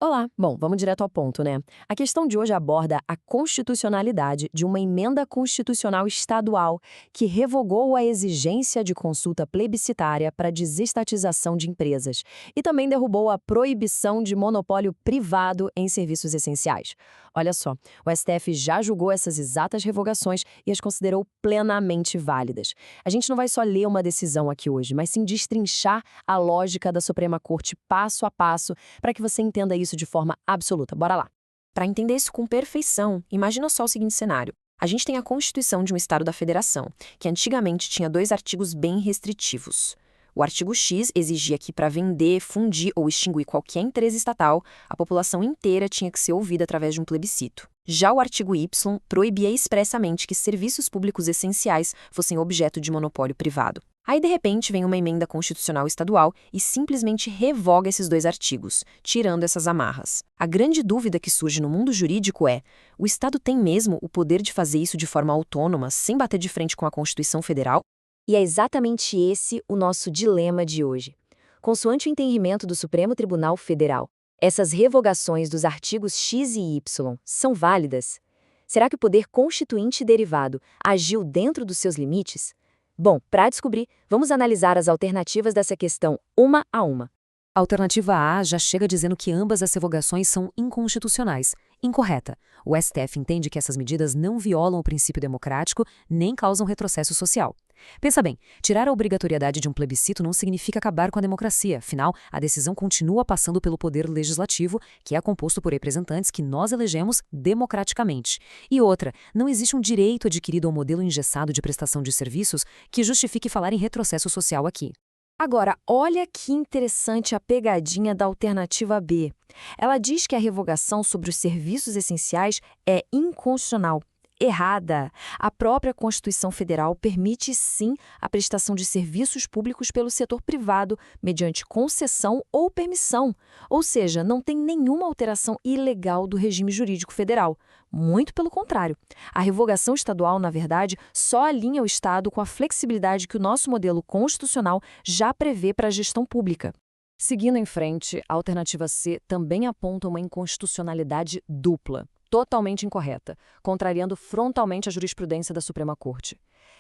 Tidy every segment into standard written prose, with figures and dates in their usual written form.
Olá! Bom, vamos direto ao ponto, né? A questão de hoje aborda a constitucionalidade de uma emenda constitucional estadual que revogou a exigência de consulta plebiscitária para desestatização de empresas e também derrubou a proibição de monopólio privado em serviços essenciais. Olha só, o STF já julgou essas exatas revogações e as considerou plenamente válidas. A gente não vai só ler uma decisão aqui hoje, mas sim destrinchar a lógica da Suprema Corte passo a passo para que você entenda isso de forma absoluta. Bora lá. Para entender isso com perfeição, imagina só o seguinte cenário. A gente tem a Constituição de um Estado da Federação, que antigamente tinha dois artigos bem restritivos. O artigo X exigia que, para vender, fundir ou extinguir qualquer empresa estatal, a população inteira tinha que ser ouvida através de um plebiscito. Já o artigo Y proibia expressamente que serviços públicos essenciais fossem objeto de monopólio privado. Aí, de repente, vem uma emenda constitucional estadual e simplesmente revoga esses dois artigos, tirando essas amarras. A grande dúvida que surge no mundo jurídico é: o Estado tem mesmo o poder de fazer isso de forma autônoma, sem bater de frente com a Constituição Federal? E é exatamente esse o nosso dilema de hoje. Consoante o entendimento do Supremo Tribunal Federal, essas revogações dos artigos X e Y são válidas? Será que o poder constituinte derivado agiu dentro dos seus limites? Bom, para descobrir, vamos analisar as alternativas dessa questão uma a uma. A alternativa A já chega dizendo que ambas as revogações são inconstitucionais. Incorreta. O STF entende que essas medidas não violam o princípio democrático nem causam retrocesso social. Pensa bem, tirar a obrigatoriedade de um plebiscito não significa acabar com a democracia. Afinal, a decisão continua passando pelo poder legislativo, que é composto por representantes que nós elegemos democraticamente. E outra, não existe um direito adquirido ao modelo engessado de prestação de serviços que justifique falar em retrocesso social aqui. Agora, olha que interessante a pegadinha da alternativa B. Ela diz que a revogação sobre os serviços essenciais é inconstitucional. Errada. A própria Constituição Federal permite, sim, a prestação de serviços públicos pelo setor privado, mediante concessão ou permissão. Ou seja, não tem nenhuma alteração ilegal do regime jurídico federal. Muito pelo contrário. A revogação estadual, na verdade, só alinha o Estado com a flexibilidade que o nosso modelo constitucional já prevê para a gestão pública. Seguindo em frente, a alternativa C também aponta uma inconstitucionalidade dupla, totalmente incorreta, contrariando frontalmente a jurisprudência da Suprema Corte.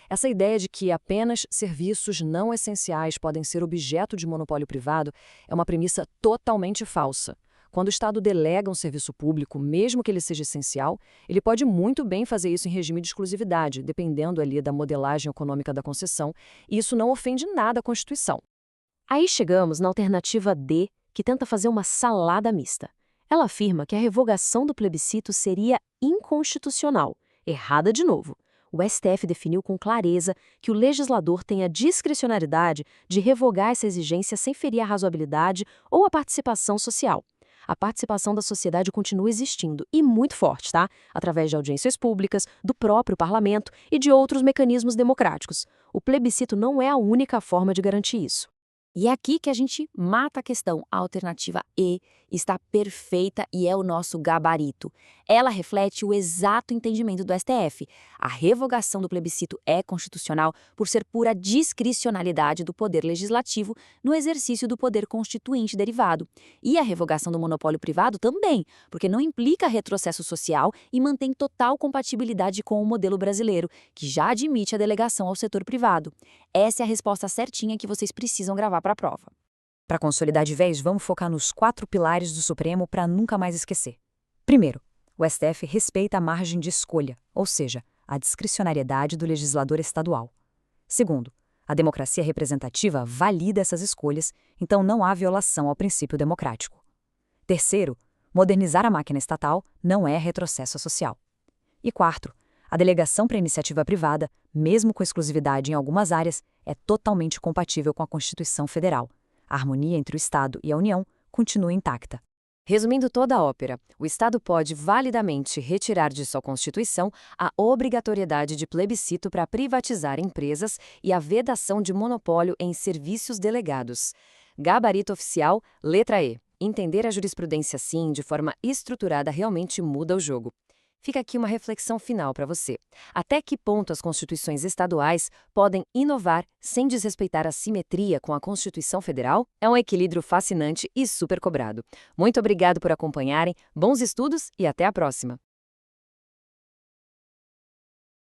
Essa ideia de que apenas serviços não essenciais podem ser objeto de monopólio privado é uma premissa totalmente falsa. Quando o Estado delega um serviço público, mesmo que ele seja essencial, ele pode muito bem fazer isso em regime de exclusividade, dependendo ali da modelagem econômica da concessão, e isso não ofende nada à Constituição. Aí chegamos na alternativa D, que tenta fazer uma salada mista. Ela afirma que a revogação do plebiscito seria inconstitucional. Errada de novo. O STF definiu com clareza que o legislador tem a discricionariedade de revogar essa exigência sem ferir a razoabilidade ou a participação social. A participação da sociedade continua existindo, e muito forte, tá? Através de audiências públicas, do próprio parlamento e de outros mecanismos democráticos. O plebiscito não é a única forma de garantir isso. E é aqui que a gente mata a questão. A alternativa E está perfeita e é o nosso gabarito. Ela reflete o exato entendimento do STF. A revogação do plebiscito é constitucional por ser pura discricionalidade do poder legislativo no exercício do poder constituinte derivado. E a revogação do monopólio privado também, porque não implica retrocesso social e mantém total compatibilidade com o modelo brasileiro, que já admite a delegação ao setor privado. Essa é a resposta certinha que vocês precisam gravar para a prova. Para consolidar de vez, vamos focar nos 4 pilares do Supremo para nunca mais esquecer. Primeiro, o STF respeita a margem de escolha, ou seja, a discricionariedade do legislador estadual. Segundo, a democracia representativa valida essas escolhas, então não há violação ao princípio democrático. Terceiro, modernizar a máquina estatal não é retrocesso social. E quarto, a delegação para iniciativa privada, mesmo com exclusividade em algumas áreas, é totalmente compatível com a Constituição Federal. A harmonia entre o Estado e a União continua intacta. Resumindo toda a ópera, o Estado pode validamente retirar de sua Constituição a obrigatoriedade de plebiscito para privatizar empresas e a vedação de monopólio em serviços delegados. Gabarito oficial, letra E. Entender a jurisprudência assim, de forma estruturada, realmente muda o jogo. Fica aqui uma reflexão final para você. Até que ponto as constituições estaduais podem inovar sem desrespeitar a simetria com a Constituição Federal? É um equilíbrio fascinante e super cobrado. Muito obrigado por acompanharem, bons estudos e até a próxima!